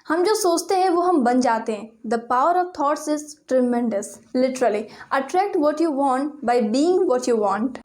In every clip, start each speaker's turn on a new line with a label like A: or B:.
A: हम जो सोचते हैं वो हम बन जाते हैं। The power of thoughts is tremendous. Literally attract what you want by being what you want.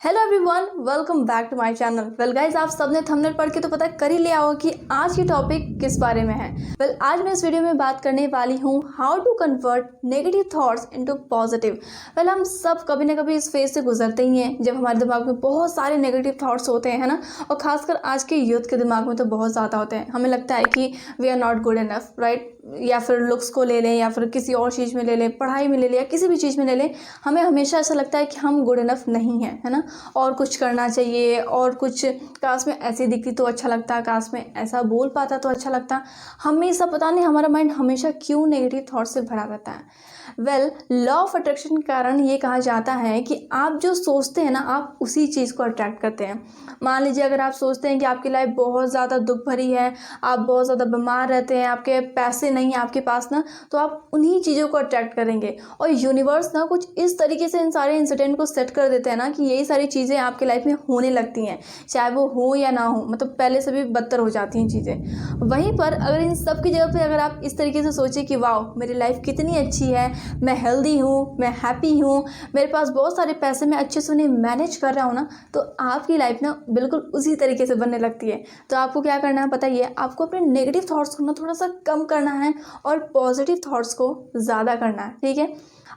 A: Hello everyone, welcome back to my channel. Well guys, आप सबने थंबनेल पढ़ के तो पता कर ही लिया होगा कि आज की टॉपिक किस बारे में है। वेल आज मैं इस वीडियो में बात करने वाली हूँ how to convert negative thoughts into positive. Well हम सब कभी ना कभी इस फेज से गुजरते ही हैं जब हमारे दिमाग में बहुत सारे नेगेटिव थॉट्स होते हैं, है ना। और खासकर आज के यूथ के दिमाग में तो बहुत ज़्यादा होते हैं। हमें लगता है कि we are not good enough, right. या फिर लुक्स को ले लें, या फिर किसी और चीज़ में ले लें, पढ़ाई में ले लें, या किसी भी चीज़ में ले लें, हमें हमेशा ऐसा लगता है कि हम गुड इनफ नहीं हैं, है ना। और कुछ करना चाहिए, और कुछ काश में ऐसी दिखती तो अच्छा लगता, काश में ऐसा बोल पाता तो अच्छा लगता। हमेशा पता नहीं हमारा माइंड हमेशा क्यों नेगेटिव थॉट से भरा रहता है। वेल लॉ ऑफ अट्रैक्शन के कारण ये कहा जाता है कि आप जो सोचते हैं ना, आप उसी चीज़ को अट्रैक्ट करते हैं। मान लीजिए अगर आप सोचते हैं कि आपकी लाइफ बहुत ज़्यादा दुख भरी है, आप बहुत ज़्यादा बीमार रहते हैं, आपके पैसे नहीं हैं आपके पास ना, तो आप उन्हीं चीज़ों को अट्रैक्ट करेंगे। और यूनिवर्स ना कुछ इस तरीके से इन सारे इंसिडेंट को सेट कर देते हैं ना कि यही सारी चीज़ें आपकी लाइफ में होने लगती हैं, चाहे वो हो या ना हो। मतलब पहले से भी बदतर हो जाती हैं चीज़ें। वहीं पर अगर इन सब की जगह पे अगर आप इस तरीके से सोचें कि वाह मेरी लाइफ कितनी अच्छी है, मैं हेल्दी हूँ, मैं हैप्पी हूँ, मेरे पास बहुत सारे पैसे, मैं अच्छे से उन्हें मैनेज कर रहा हूँ ना, तो आपकी लाइफ ना बिल्कुल उसी तरीके से बनने लगती है। तो आपको क्या करना है पता ही है, आपको अपने नेगेटिव थॉट्स को ना थोड़ा सा कम करना है और पॉजिटिव थॉट्स को ज़्यादा करना है, ठीक है।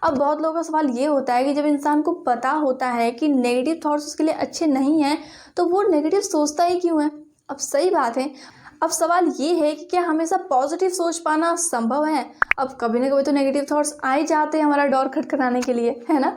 A: अब बहुत लोगों का सवाल ये होता है कि जब इंसान को पता होता है कि नेगेटिव थॉट्स उसके लिए अच्छे नहीं हैं, तो वो नेगेटिव सोचता ही क्यों है। अब सही बात है, अब सवाल ये है कि क्या हमेशा पॉजिटिव सोच पाना संभव है। अब कभी ना कभी तो नेगेटिव थॉट्स आ ही जाते हैं हमारा डोर खटखटाने के लिए, है ना।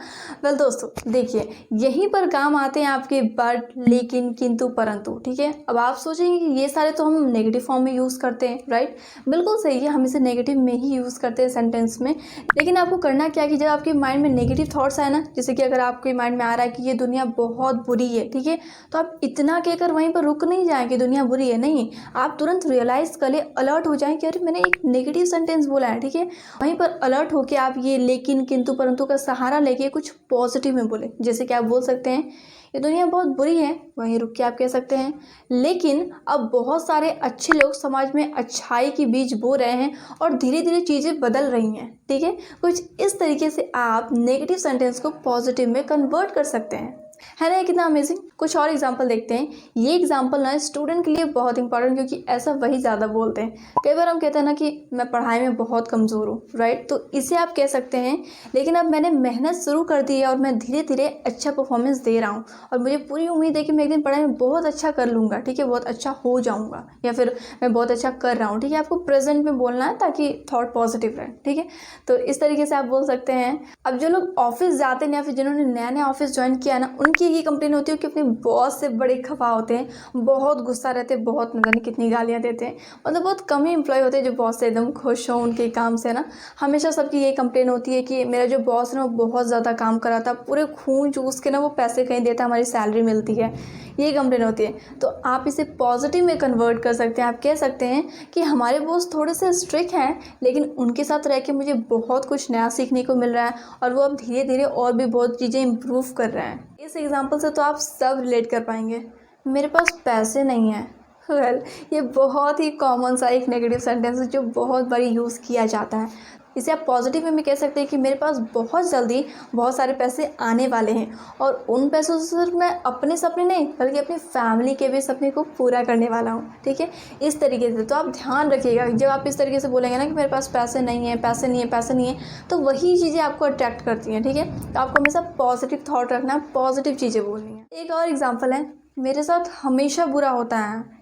A: वेल दोस्तों देखिए, यहीं पर काम आते हैं आपके बट, लेकिन, किंतु, परंतु, ठीक है। अब आप सोचेंगे कि ये सारे तो हम नेगेटिव फॉर्म में यूज़ करते हैं, राइट। बिल्कुल सही है, हम इसे नेगेटिव में ही यूज़ करते हैं सेंटेंस में। लेकिन आपको करना क्या है कि जब आपके माइंड में नेगेटिव थॉट्स आए ना, जैसे कि अगर आपके माइंड में आ रहा है कि ये दुनिया बहुत बुरी है, ठीक है, तो आप इतना कहकर वहीं पर रुक नहीं जाए कि दुनिया बुरी है, नहीं। आप तुरंत रियलाइज कर ले, अलर्ट हो जाएं कि अरे मैंने एक नेगेटिव सेंटेंस बोला है, ठीक है। वहीं पर अलर्ट होके आप ये लेकिन, किंतु, परंतु का सहारा लेके कुछ पॉजिटिव में बोले। जैसे कि आप बोल सकते हैं ये दुनिया बहुत बुरी है, वहीं रुक के आप कह सकते हैं लेकिन अब बहुत सारे अच्छे लोग समाज में अच्छाई की बीज बो रहे हैं और धीरे धीरे चीज़ें बदल रही हैं, ठीक है। कुछ इस तरीके से आप नेगेटिव सेंटेंस को पॉजिटिव में कन्वर्ट कर सकते हैं, है ना। ये कितना अमेजिंग। कुछ और एग्जांपल देखते हैं। ये एग्जांपल ना स्टूडेंट के लिए बहुत इंपॉर्टेंट, क्योंकि ऐसा वही ज़्यादा बोलते हैं। कई बार हम कहते हैं ना कि मैं पढ़ाई में बहुत कमज़ोर हूँ, राइट। तो इसे आप कह सकते हैं लेकिन अब मैंने मेहनत शुरू कर दी है और मैं धीरे धीरे अच्छा परफॉर्मेंस दे रहा हूँ, और मुझे पूरी उम्मीद है कि मैं एक दिन पढ़ाई में बहुत अच्छा कर लूँगा, ठीक है, बहुत अच्छा हो जाऊँगा, या फिर मैं बहुत अच्छा कर रहा हूँ, ठीक है। आपको प्रेजेंट में बोलना है ताकि थॉट पॉजिटिव रहे, ठीक है। तो इस तरीके से आप बोल सकते हैं। अब जो लोग ऑफिस जाते हैं या फिर जिन्होंने नया नया ऑफिस ज्वाइन किया ना, उनकी ही कंप्लेन होती है कि अपने बॉस से बड़े खफा होते हैं, बहुत गुस्सा रहते हैं, बहुत न जाने कितनी गालियाँ देते हैं। मतलब बहुत कम ही एम्प्लॉय होते हैं जो बॉस से एकदम खुश हों उनके काम से ना। हमेशा सबकी यही कंप्लेन होती है कि मेरा जो बॉस है ना वो बहुत ज़्यादा काम कराता, पूरे खून चूस के ना वो पैसे कहीं देता, हमारी सैलरी मिलती है, ये कंप्लेन होती है। तो आप इसे पॉजिटिव में कन्वर्ट कर सकते हैं। आप कह सकते हैं कि हमारे बॉस थोड़े से स्ट्रिक्ट हैं, लेकिन उनके साथ रह के मुझे बहुत कुछ नया सीखने को मिल रहा है, और वो अब धीरे धीरे और भी बहुत चीज़ें इम्प्रूव कर रहे हैं। इस एग्जाम्पल से तो आप सब रिलेट कर पाएंगे। मेरे पास पैसे नहीं हैं। वेल ये बहुत ही कॉमन सा एक नेगेटिव सेंटेंस है जो बहुत बारी यूज़ किया जाता है। इसे आप पॉजिटिव में भी कह सकते हैं कि मेरे पास बहुत जल्दी बहुत सारे पैसे आने वाले हैं, और उन पैसों से सिर्फ मैं अपने सपने नहीं बल्कि अपनी फैमिली के भी सपने को पूरा करने वाला हूँ, ठीक है। इस तरीके से तो आप ध्यान रखिएगा, जब आप इस तरीके से बोलेंगे ना कि मेरे पास पैसे नहीं है, पैसे नहीं है, पैसे नहीं है, तो वही चीज़ें आपको अट्रैक्ट करती हैं, ठीक है। तो आपको हमेशा पॉजिटिव थॉट रखना है, पॉजिटिव चीज़ें बोलनी है। एक और एग्जाम्पल है, मेरे साथ हमेशा बुरा होता है।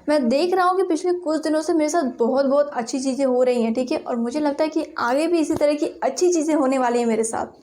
A: मैं देख रहा हूँ कि पिछले कुछ दिनों से मेरे साथ बहुत बहुत अच्छी चीज़ें हो रही हैं, ठीक है, और मुझे लगता है कि आगे भी इसी तरह की अच्छी चीज़ें होने वाली हैं मेरे साथ।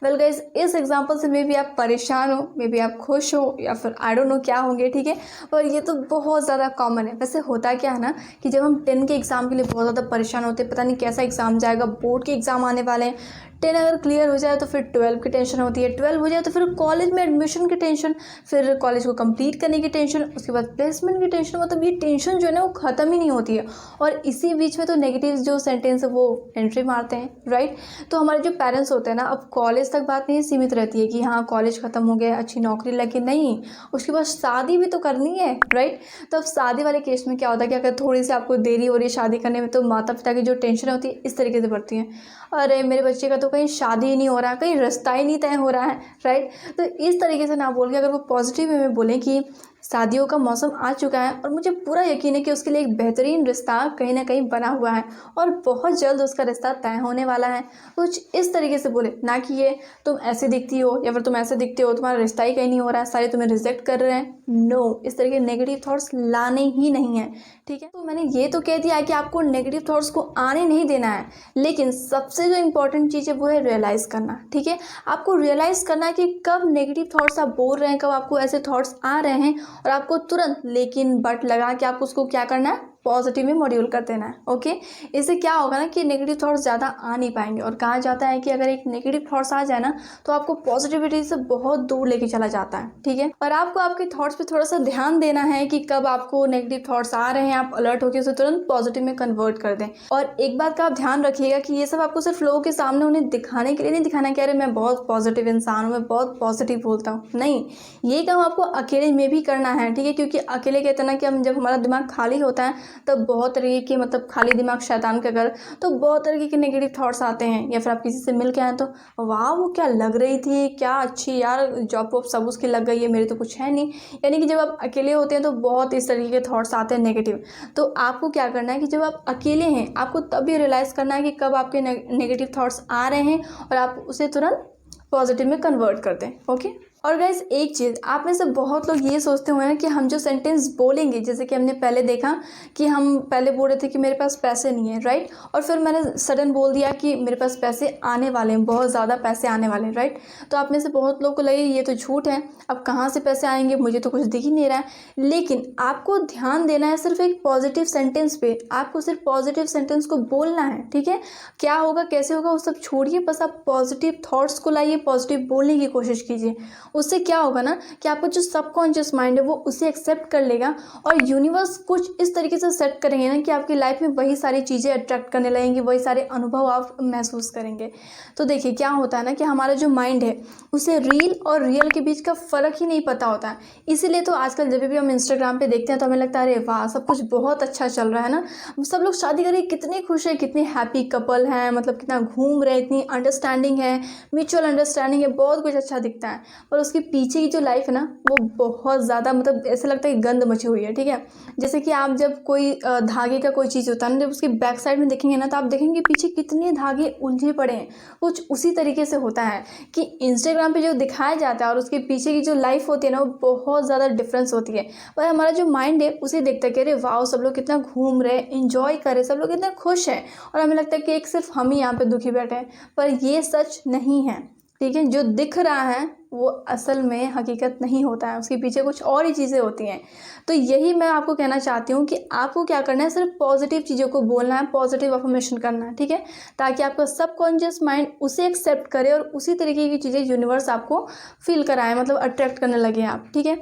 A: वेल गाइस, इस एग्जांपल से मे बी आप परेशान हो, मे बी आप खुश हो, या फिर आई डोंट नो क्या होंगे, ठीक है। और ये तो बहुत ज़्यादा कॉमन है। वैसे होता क्या है ना कि जब हम 10 के एग्ज़ाम के लिए बहुत ज़्यादा परेशान होते हैं, पता नहीं कैसा एग्ज़ाम जाएगा, बोर्ड के एग्ज़ाम आने वाले हैं, 10 अगर क्लियर हो जाए तो फिर 12 की टेंशन होती है, 12 हो जाए तो फिर कॉलेज में एडमिशन की टेंशन, फिर कॉलेज को कंप्लीट करने की टेंशन, उसके बाद प्लेसमेंट की टेंशन। मतलब ये टेंशन जो है ना वो ख़त्म ही नहीं होती है। और इसी बीच में तो नेगेटिव जो सेंटेंस है वो एंट्री मारते हैं, राइट। तो हमारे जो पेरेंट्स होते हैं ना, अब कॉलेज तक बात नहीं सीमित रहती है कि हाँ कॉलेज ख़त्म हो गया, अच्छी नौकरी लगी, नहीं, उसके बाद शादी भी तो करनी है, राइट। तो अब शादी वाले केस में क्या होता है कि अगर थोड़ी सी आपको देरी हो रही है शादी करने में, तो माता पिता की जो टेंशन होती है इस तरीके से बढ़ती है, अरे मेरे बच्चे का तो कहीं शादी ही नहीं हो रहा है, कहीं रास्ता ही नहीं तय हो रहा है, राइट। तो इस तरीके से ना बोल के अगर वो पॉजिटिव वे में बोलें कि शादियों का मौसम आ चुका है और मुझे पूरा यकीन है कि उसके लिए एक बेहतरीन रिश्ता कहीं ना कहीं बना हुआ है और बहुत जल्द उसका रिश्ता तय होने वाला है, कुछ इस तरीके से बोले। ना कि ये तुम ऐसे दिखती हो या फिर तुम ऐसे दिखते हो, तुम्हारा रिश्ता ही कहीं नहीं हो रहा है, सारे तुम्हें रिजेक्ट कर रहे हैं, नो, इस तरह के नेगेटिव थॉट्स लाने ही नहीं है, ठीक है। तो मैंने ये तो कह दिया है कि आपको नेगेटिव थॉट्स को आने नहीं देना है, लेकिन सबसे जो इंपॉर्टेंट चीज़ है वो है रियलाइज़ करना, ठीक है। आपको रियलाइज़ करना है कि कब नेगेटिव थॉट्स आप बोल रहे हैं, कब आपको ऐसे थॉट्स आ रहे हैं, और आपको तुरंत लेकिन बट लगा के आपको उसको क्या करना है, पॉजिटिव में मॉड्यूल कर देना है, ओके। इससे क्या होगा ना कि नेगेटिव थॉट्स ज़्यादा आ नहीं पाएंगे। और कहा जाता है कि अगर एक नेगेटिव थॉट्स आ जाए ना तो आपको पॉजिटिविटी से बहुत दूर लेके चला जाता है, ठीक है। और आपको आपके थॉट्स पे थोड़ा सा ध्यान देना है कि कब आपको नेगेटिव थॉट्स आ रहे हैं, आप अलर्ट होकर उसे तुरंत पॉजिटिव में कन्वर्ट कर दें। और एक बात का आप ध्यान रखिएगा कि ये सब आपको सिर्फ लोगों के सामने उन्हें दिखाने के लिए नहीं दिखाना कि अरे मैं बहुत पॉजिटिव इंसान हूँ, मैं बहुत पॉजिटिव बोलता हूँ, नहीं, ये काम आपको अकेले में भी करना है, ठीक है। क्योंकि अकेले कहते हैं ना कि हम जब हमारा दिमाग खाली होता है तब बहुत तरीके के, मतलब खाली दिमाग शैतान का घर, तो बहुत तरीके के नेगेटिव थॉट्स आते हैं। या फिर आप किसी से मिल के आए तो वाह वो क्या लग रही थी, क्या अच्छी यार, जॉब वॉब सब उसकी लग गई है, मेरे तो कुछ है नहीं। यानी कि जब आप अकेले होते हैं तो बहुत इस तरीके के थॉट्स आते हैं नेगेटिव। तो आपको क्या करना है कि जब आप अकेले हैं आपको तब ये रियलाइज़ करना है कि कब आपके नेगेटिव थॉट्स आ रहे हैं और आप उसे तुरंत पॉजिटिव में कन्वर्ट कर दें, ओके। और गाइज एक चीज़, आप में से बहुत लोग ये सोचते हुए हैं कि हम जो सेंटेंस बोलेंगे, जैसे कि हमने पहले देखा कि हम पहले बोल रहे थे कि मेरे पास पैसे नहीं है, राइट, और फिर मैंने सडन बोल दिया कि मेरे पास पैसे आने वाले हैं, बहुत ज़्यादा पैसे आने वाले हैं, राइट। तो आप में से बहुत लोग को लगे ये तो झूठ है, अब कहाँ से पैसे आएंगे, मुझे तो कुछ दिख ही नहीं रहा है। लेकिन आपको ध्यान देना है सिर्फ एक पॉजिटिव सेंटेंस पे, आपको सिर्फ पॉजिटिव सेंटेंस को बोलना है, ठीक है। क्या होगा कैसे होगा वो सब छोड़िए, बस आप पॉजिटिव थॉट्स को लाइए, पॉजिटिव बोलने की कोशिश कीजिए। उससे क्या होगा ना कि आपका जो सबकॉन्शियस माइंड है वो उसे एक्सेप्ट कर लेगा और यूनिवर्स कुछ इस तरीके से सेट करेंगे ना कि आपकी लाइफ में वही सारी चीज़ें अट्रैक्ट करने लगेंगी, वही सारे अनुभव आप महसूस करेंगे। तो देखिए क्या होता है ना कि हमारा जो माइंड है उसे रील और रियल के बीच का फ़र्क ही नहीं पता होता है। इसीलिए तो आजकल जब भी हम इंस्टाग्राम पे देखते हैं तो हमें लगता है अरे वाह सब कुछ बहुत अच्छा चल रहा है ना, सब लोग शादी करके कितने खुश हैं, कितने हैप्पी कपल हैं, मतलब कितना घूम रहे हैं, इतनी अंडरस्टैंडिंग है, म्यूचुअल अंडरस्टैंडिंग है, बहुत कुछ अच्छा दिखता है। पर उसके पीछे की जो लाइफ है ना वो बहुत ज़्यादा, मतलब ऐसा लगता है कि गंद मची हुई है, ठीक है। जैसे कि आप जब कोई धागे का कोई चीज़ होता है ना, जब उसकी बैक साइड में देखेंगे ना तो आप देखेंगे पीछे कितने धागे उलझे पड़े हैं। कुछ उसी तरीके से होता है कि इंस्टाग्राम पे जो दिखाया जाता है और उसके पीछे की जो लाइफ होती है ना वो बहुत ज़्यादा डिफरेंस होती है। पर हमारा जो माइंड है उसे देखता है कि अरे वाह सब लोग कितना घूम रहे हैं, इंजॉय कर रहे हैं, सब लोग कितना खुश हैं, और हमें लगता है कि एक सिर्फ हम ही यहाँ पे दुखी बैठे हैं। पर ये सच नहीं है, ठीक है। जो दिख रहा है वो असल में हकीकत नहीं होता है, उसके पीछे कुछ और ही चीज़ें होती हैं। तो यही मैं आपको कहना चाहती हूँ कि आपको क्या करना है, सिर्फ पॉजिटिव चीज़ों को बोलना है, पॉजिटिव अफर्मेशन करना है, ठीक है, ताकि आपका सबकॉन्शियस माइंड उसे एक्सेप्ट करे और उसी तरीके की चीज़ें यूनिवर्स आपको फील कराए, मतलब अट्रैक्ट करने लगे आप, ठीक है।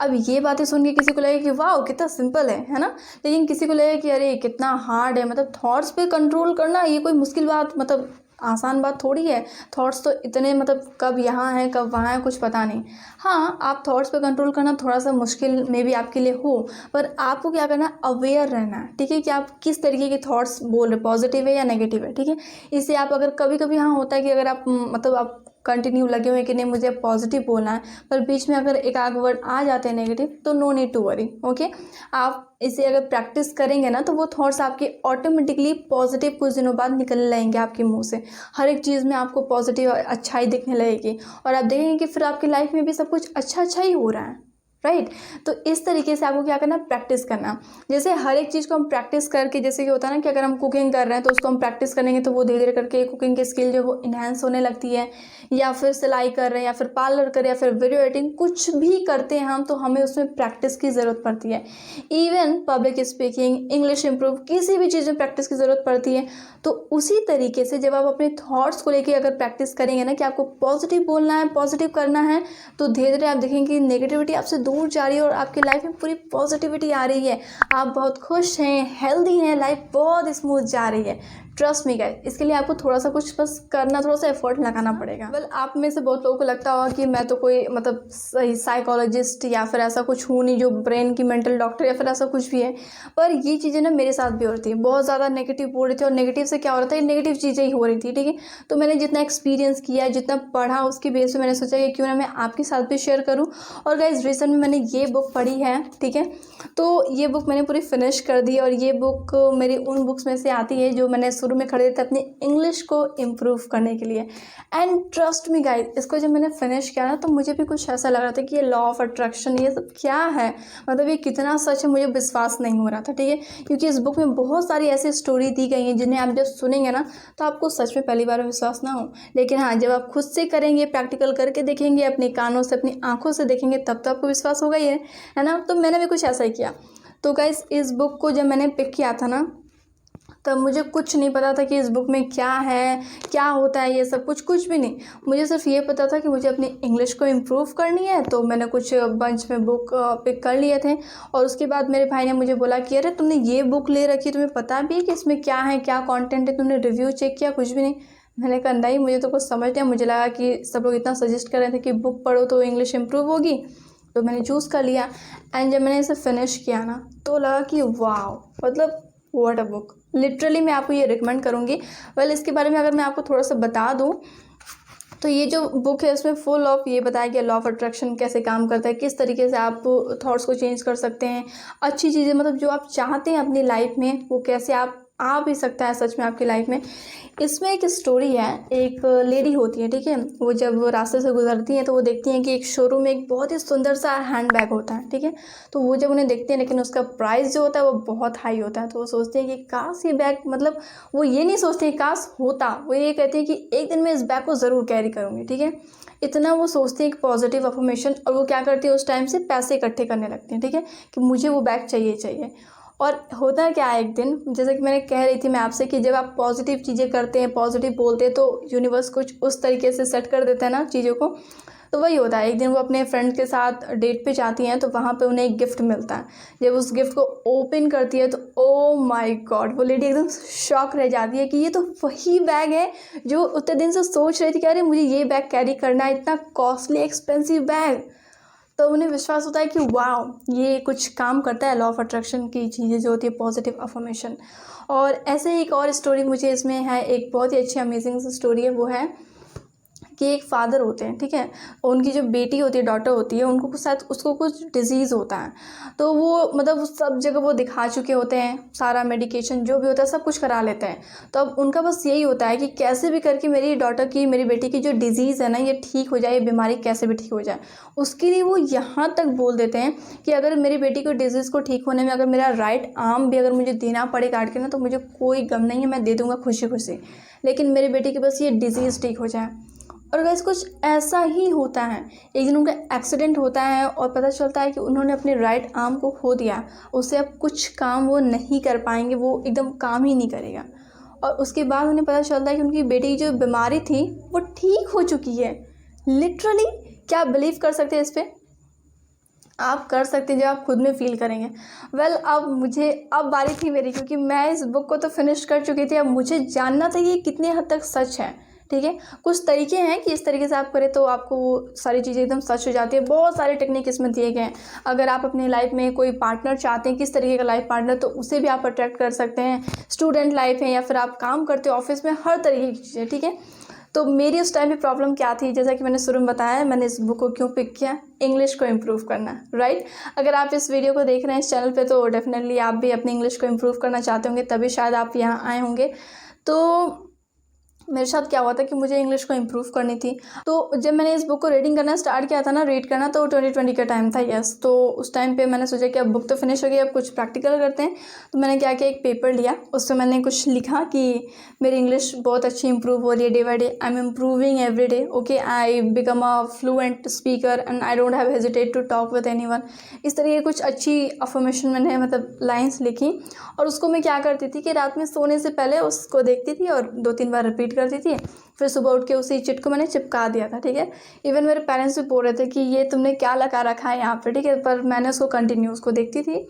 A: अब ये बातें सुन के किसी को लगे कि वाह कितना सिंपल है ना, लेकिन किसी को लगे कि अरे कितना हार्ड है, मतलब थॉट्स पे कंट्रोल करना ये कोई मुश्किल बात, मतलब आसान बात थोड़ी है। थॉट्स तो इतने, मतलब कब यहाँ है कब वहाँ है कुछ पता नहीं। हाँ आप थॉट्स पे कंट्रोल करना थोड़ा सा मुश्किल में भी आपके लिए हो, पर आपको क्या करना है, अवेयर रहना है, ठीक है, कि आप किस तरीके के थॉट्स बोल रहे, पॉजिटिव है या नेगेटिव है, ठीक है। इससे आप अगर कभी कभी हाँ होता है कि अगर आप मतलब आप कंटिन्यू लगे हुए कि नहीं मुझे पॉजिटिव बोलना है, पर बीच में अगर एक आध वर्ड आ जाते हैं नेगेटिव तो no need to worry, okay. आप इसे अगर प्रैक्टिस करेंगे ना तो वो थॉट्स आपके ऑटोमेटिकली पॉजिटिव कुछ दिनों बाद निकलने लगेंगे आपके मुंह से। हर एक चीज़ में आपको पॉजिटिव और अच्छाई दिखने लगेगी और आप देखेंगे कि फिर आपकी लाइफ में भी सब कुछ अच्छा अच्छा ही हो रहा है। राइट। तो इस तरीके से आपको क्या करना, प्रैक्टिस करना। जैसे हर एक चीज़ को हम प्रैक्टिस करके, जैसे कि होता है ना कि अगर हम कुकिंग कर रहे हैं तो उसको हम प्रैक्टिस करेंगे तो वो धीरे धीरे करके कुकिंग की स्किल जो वो इन्हेंस होने लगती है। या फिर सिलाई कर रहे हैं, या फिर पार्लर कर रहे हैं, या फिर वीडियो एडिटिंग, कुछ भी करते हैं हम तो हमें उसमें प्रैक्टिस की ज़रूरत पड़ती है। Even public speaking, English improve, किसी भी चीज़ में प्रैक्टिस की ज़रूरत पड़ती है। तो उसी तरीके से जब आप अपने थॉट्स को लेके अगर प्रैक्टिस करेंगे ना कि आपको पॉजिटिव बोलना है, पॉजिटिव करना है, तो धीरे धीरे आप देखेंगे कि नेगेटिविटी आपसे दूर जा रही है और आपकी लाइफ में पूरी पॉजिटिविटी आ रही है। आप बहुत खुश हैं, हेल्दी हैं, लाइफ बहुत स्मूथ जा रही है। ट्रस्ट मी गाइस, इसके लिए आपको थोड़ा सा कुछ बस करना, थोड़ा सा एफर्ट लगाना पड़ेगा। वेल आप में से बहुत लोगों को लगता होगा कि मैं तो कोई मतलब साइकोलॉजिस्ट या फिर ऐसा कुछ हूँ नहीं जो ब्रेन की मेंटल डॉक्टर या फिर ऐसा कुछ भी है, पर ये चीज़ें ना मेरे साथ भी होती है। बहुत ज़्यादा नेगेटिव बोल रही थी और नेगेटिव से क्या हो रहा था, नेगेटिव चीज़ें ही हो रही थी। ठीक है, तो मैंने जितना एक्सपीरियंस किया, जितना पढ़ा, उसकी बेस पे मैंने सोचा कि क्यों ना मैं आपके साथ भी शेयर करूँ। और गाइस रिसेंट में मैंने ये बुक पढ़ी है, ठीक है, तो ये बुक मैंने पूरी फिनिश कर दी और ये बुक मेरी उन बुक्स में से आती है जो मैंने शुरू में खरीदे थे अपनी इंग्लिश को इम्प्रूव करने के लिए। एंड ट्रस्ट मी गाइस, इसको जब मैंने फिनिश किया ना तो मुझे भी कुछ ऐसा लग रहा था कि ये लॉ ऑफ अट्रैक्शन ये सब क्या है, मतलब ये कितना सच है, मुझे विश्वास नहीं हो रहा था। ठीक है, क्योंकि इस बुक में बहुत सारी ऐसी स्टोरी दी गई हैं जिन्हें आप जब सुनेंगे ना तो आपको सच में पहली बार विश्वास ना हो, लेकिन हाँ जब आप खुद से करेंगे, प्रैक्टिकल करके देखेंगे, अपने कानों से, अपनी आंखों से देखेंगे, तब तो आपको विश्वास होगा ही है ना। तो मैंने भी कुछ ऐसा ही किया। तो गाइस इस बुक को जब मैंने पिक किया था ना तब मुझे कुछ नहीं पता था कि इस बुक में क्या है, क्या होता है, ये सब कुछ भी नहीं। मुझे सिर्फ ये पता था कि मुझे अपनी इंग्लिश को इम्प्रूव करनी है। तो मैंने कुछ बंच में बुक पिक कर लिए थे और उसके बाद मेरे भाई ने मुझे बोला कि अरे तुमने ये बुक ले रखी, तुम्हें पता भी है कि इसमें क्या है, क्या कंटेंट है, तुमने रिव्यू चेक किया? कुछ भी नहीं। मैंने कहा नहीं, मुझे तो कुछ समझ नहीं। मुझे लगा कि सब लोग इतना सजेस्ट कर रहे थे कि बुक पढ़ो तो इंग्लिश इम्प्रूव होगी, तो मैंने चूज़ कर लिया। एंड जब मैंने इसे फिनिश किया ना तो लगा कि वाह, मतलब व्हाट अ बुक। लिटरली मैं आपको ये रिकमेंड करूँगी। वेल इसके बारे में अगर मैं आपको थोड़ा सा बता दूँ तो ये जो बुक है उसमें फुल ऑफ ये बताया गया लॉ ऑफ अट्रैक्शन कैसे काम करता है, किस तरीके से आप थॉट्स को चेंज कर सकते हैं, अच्छी चीज़ें मतलब जो आप चाहते हैं अपनी लाइफ में वो कैसे आप आ भी सकता है सच में आपकी लाइफ में। इसमें एक स्टोरी है, एक लेडी होती है, ठीक है, वो जब वो रास्ते से गुजरती हैं तो वो देखती हैं कि एक शोरूम में एक बहुत ही सुंदर सा हैंड बैग होता है, ठीक है। तो वो जब उन्हें देखते हैं लेकिन उसका प्राइस जो होता है वो बहुत हाई होता है, तो वो सोचते हैं कि काश ये बैग, मतलब वो ये नहीं सोचते काश होता, वो ये कहते हैं कि एक दिन मैं इस बैग को ज़रूर कैरी करूँगी, ठीक है। इतना वो सोचते हैं, एक पॉजिटिव अफर्मेशन। और वो क्या करती है उस टाइम से पैसे इकट्ठे करने लगते हैं, ठीक है, कि मुझे वो बैग चाहिए चाहिए। और होता क्या है, एक दिन जैसे कि मैंने कह रही थी मैं आपसे कि जब आप पॉजिटिव चीज़ें करते हैं, पॉजिटिव बोलते हैं, तो यूनिवर्स कुछ उस तरीके से सेट कर देता है ना चीज़ों को। तो वही होता है, एक दिन वो अपने फ्रेंड के साथ डेट पे जाती हैं तो वहाँ पे उन्हें एक गिफ्ट मिलता है। जब उस गिफ्ट को ओपन करती है तो ओ माय गॉड, वो लेडी एकदम शॉक रह जाती है कि ये तो वही बैग है जो उतने दिन से सोच रही थी कि अरे मुझे ये बैग कैरी करना है, इतना कॉस्टली एक्सपेंसिव बैग। तो उन्हें विश्वास होता है कि वाह ये कुछ काम करता है, लॉ ऑफ अट्रैक्शन की चीज़ें जो होती है, पॉजिटिव अफर्मेशन। और ऐसे ही एक और स्टोरी मुझे इसमें है, एक बहुत ही अच्छी अमेजिंग सी स्टोरी है। वो है कि एक फादर होते हैं, ठीक है, उनकी जो बेटी होती है, डॉटर होती है, उनको कुछ शायद उसको कुछ डिजीज़ होता है। तो वो मतलब सब जगह वो दिखा चुके होते हैं, सारा मेडिकेशन जो भी होता है सब कुछ करा लेते हैं। तो अब उनका बस यही होता है कि कैसे भी करके मेरी डॉटर की, मेरी बेटी की जो डिजीज़ है ना ये ठीक हो जाए, ये बीमारी कैसे भी ठीक हो जाए। उसके लिए वो यहाँ तक बोल देते हैं कि अगर मेरी बेटी को डिजीज़ को ठीक होने में अगर मेरा राइट आर्म भी अगर मुझे देना पड़े काट के ना तो मुझे कोई गम नहीं है, मैं दे दूँगा खुशी खुशी, लेकिन मेरी बेटी की बस ये डिजीज़ ठीक हो जाए। और गाइस कुछ ऐसा ही होता है। एक दिन उनका एक्सीडेंट होता है और पता चलता है कि उन्होंने अपने राइट आर्म को खो दिया, उससे अब कुछ काम वो नहीं कर पाएंगे, वो एकदम काम ही नहीं करेगा। और उसके बाद उन्हें पता चलता है कि उनकी बेटी की जो बीमारी थी वो ठीक हो चुकी है। लिटरली क्या आप बिलीव कर सकते हैं इस पर? आप कर सकते हैं जब आप खुद में फील करेंगे। वेल अब बारी थी मेरी, क्योंकि मैं इस बुक को तो फिनिश कर चुकी थी। अब मुझे जानना था ये कितने हद तक सच है, ठीक है। कुछ तरीके हैं कि इस तरीके से आप करें तो आपको वो सारी चीज़ें एकदम सच हो जाती है। बहुत सारे टेक्निक इसमें दिए गए हैं। अगर आप अपनी लाइफ में कोई पार्टनर चाहते हैं, किस तरीके का लाइफ पार्टनर, तो उसे भी आप अट्रैक्ट कर सकते हैं। स्टूडेंट लाइफ है या फिर आप काम करते हो ऑफिस में, हर तरीके की चीज़ें, ठीक है। तो मेरी उस टाइम पे प्रॉब्लम क्या थी, जैसा कि मैंने शुरू में बताया, मैंने इस बुक को क्यों पिक किया, इंग्लिश को इम्प्रूव करना, राइट। अगर आप इस वीडियो को देख रहे हैं इस चैनल पे तो डेफिनेटली आप भी अपनी इंग्लिश को इम्प्रूव करना चाहते होंगे, तभी शायद आप यहाँ आए होंगे। तो मेरे साथ क्या हुआ था कि मुझे इंग्लिश को इम्प्रूव करनी थी। तो जब मैंने इस बुक को रीडिंग करना स्टार्ट किया था ना, रीड करना, तो 2020 का टाइम था, यस। तो उस टाइम पे मैंने सोचा कि अब बुक तो फिनिश हो गई, अब कुछ प्रैक्टिकल करते हैं। तो मैंने क्या किया, एक पेपर लिया, उसमें मैंने कुछ लिखा कि मेरी इंग्लिश बहुत अच्छी इंप्रूव हो रही है day by day, I am improving every day, okay, I become a fluent speaker and I don't have hesitate to talk with anyone. इस तरह की कुछ अच्छी अफर्मेशन मैंने मतलब लाइन्स लिखी, और उसको मैं क्या करती थी कि रात में सोने से पहले उसको देखती थी और 2-3 बार रिपीट करती थी। फिर सुबह उठ के उसी चिट को मैंने चिपका दिया था, ठीक है। इवन मेरे पेरेंट्स भी बोल रहे थे कि ये तुमने क्या लगा रखा है यहाँ पे, ठीक है, पर मैंने उसको कंटिन्यू उसको देखती थी।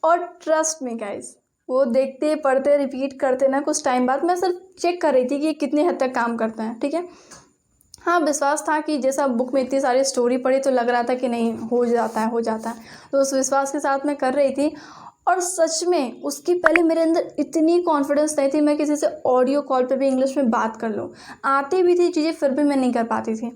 A: और ट्रस्ट मी गाइज, वो देखते पढ़ते रिपीट करते ना, कुछ टाइम बाद मैं सिर्फ चेक कर रही थी कि ये कितनी हद तक काम करता है, ठीक है। हाँ, विश्वास था कि जैसा बुक में इतनी सारी स्टोरी पढ़ी तो लग रहा था कि नहीं, हो जाता है हो जाता है, तो उस विश्वास के साथ मैं कर रही थी। और सच में उसकी पहले मेरे अंदर इतनी कॉन्फिडेंस नहीं थी मैं किसी से ऑडियो कॉल पे भी इंग्लिश में बात कर लूँ, आती भी थी चीज़ें फिर भी मैं नहीं कर पाती थी।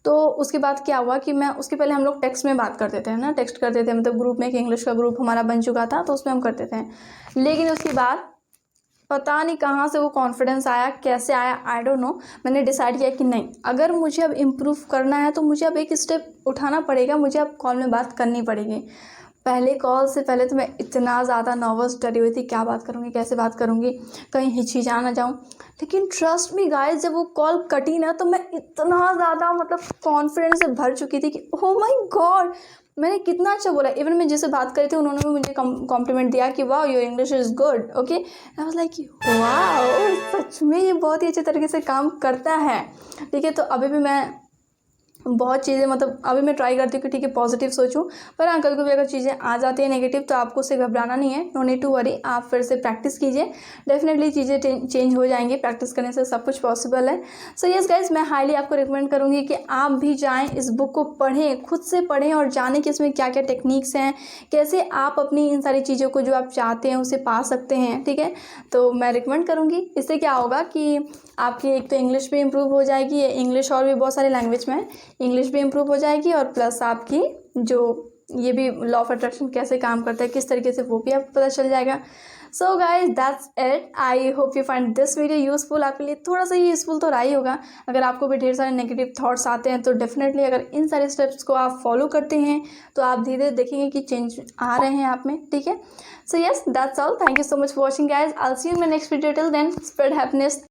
A: तो उसके बाद क्या हुआ कि मैं, उसके पहले हम लोग टेक्स्ट में बात करते थे ना, टेक्स्ट करते थे, मतलब ग्रुप में, एक इंग्लिश का ग्रुप हमारा बन चुका था तो उसमें हम करते थे। लेकिन उसके बाद पता नहीं कहाँ से वो कॉन्फिडेंस आया, कैसे आया, आई डोंट नो। मैंने डिसाइड किया कि नहीं, अगर मुझे अब इम्प्रूव करना है तो मुझे अब एक स्टेप उठाना पड़ेगा, मुझे अब कॉल में बात करनी पड़ेगी। पहले कॉल से पहले तो मैं इतना ज़्यादा नर्वस, डरी हुई थी, क्या बात करूँगी, कैसे बात करूँगी, कहीं हिचकिचा ना जाऊँ। लेकिन ट्रस्ट मी गाइस, जब वो कॉल कटी ना तो मैं इतना ज़्यादा मतलब कॉन्फिडेंस से भर चुकी थी कि ओह माय गॉड, मैंने कितना अच्छा बोला। इवन मैं जिससे बात करी थी उन्होंने भी मुझे कॉम्प्लीमेंट दिया कि वाह your English is good, okay. I was like वाह, सच में ये बहुत ही अच्छे तरीके से काम करता है, ठीक है। तो अभी भी मैं बहुत चीज़ें मतलब अभी मैं ट्राई करती हूँ कि ठीक है पॉजिटिव सोचूं, पर हाँ कभी कभी अगर चीज़ें आ जाती है नेगेटिव तो आपको उससे घबराना नहीं है, नो नीड टू वरी। आप फिर से प्रैक्टिस कीजिए, डेफिनेटली चीज़ें चेंज हो जाएंगी, प्रैक्टिस करने से सब कुछ पॉसिबल है। सो यस गाइज, मैं हाईली आपको रिकमेंड करूँगी कि आप भी जाएँ, इस बुक को पढ़ें, खुद से पढ़ें और जानें कि इसमें क्या क्या टेक्निक्स हैं, कैसे आप अपनी इन सारी चीज़ों को जो आप चाहते हैं उसे पा सकते हैं, ठीक है। तो मैं रिकमेंड करूँगी, इससे क्या होगा कि आपकी एक तो इंग्लिश भी इम्प्रूव हो जाएगी, इंग्लिश और भी बहुत सारे लैंग्वेज में इंग्लिश भी इम्प्रूव हो जाएगी, और प्लस आपकी जो ये भी लॉ ऑफ अट्रैक्शन कैसे काम करता है, किस तरीके से, वो भी आपको पता चल जाएगा। So guys that's it, I hope you find this video useful. आपके लिए थोड़ा सा यूजफुल तो रहा ही होगा। अगर आपको भी ढेर सारे नेगेटिव थॉट्स आते हैं तो डेफिनेटली अगर इन सारे स्टेप्स को आप फॉलो करते हैं तो आप धीरे धीरे देखेंगे कि चेंज आ रहे हैं आप में, ठीक है। So yes, that's all, thank you so much for watching guys, I will see you in my next video, till then spread happiness.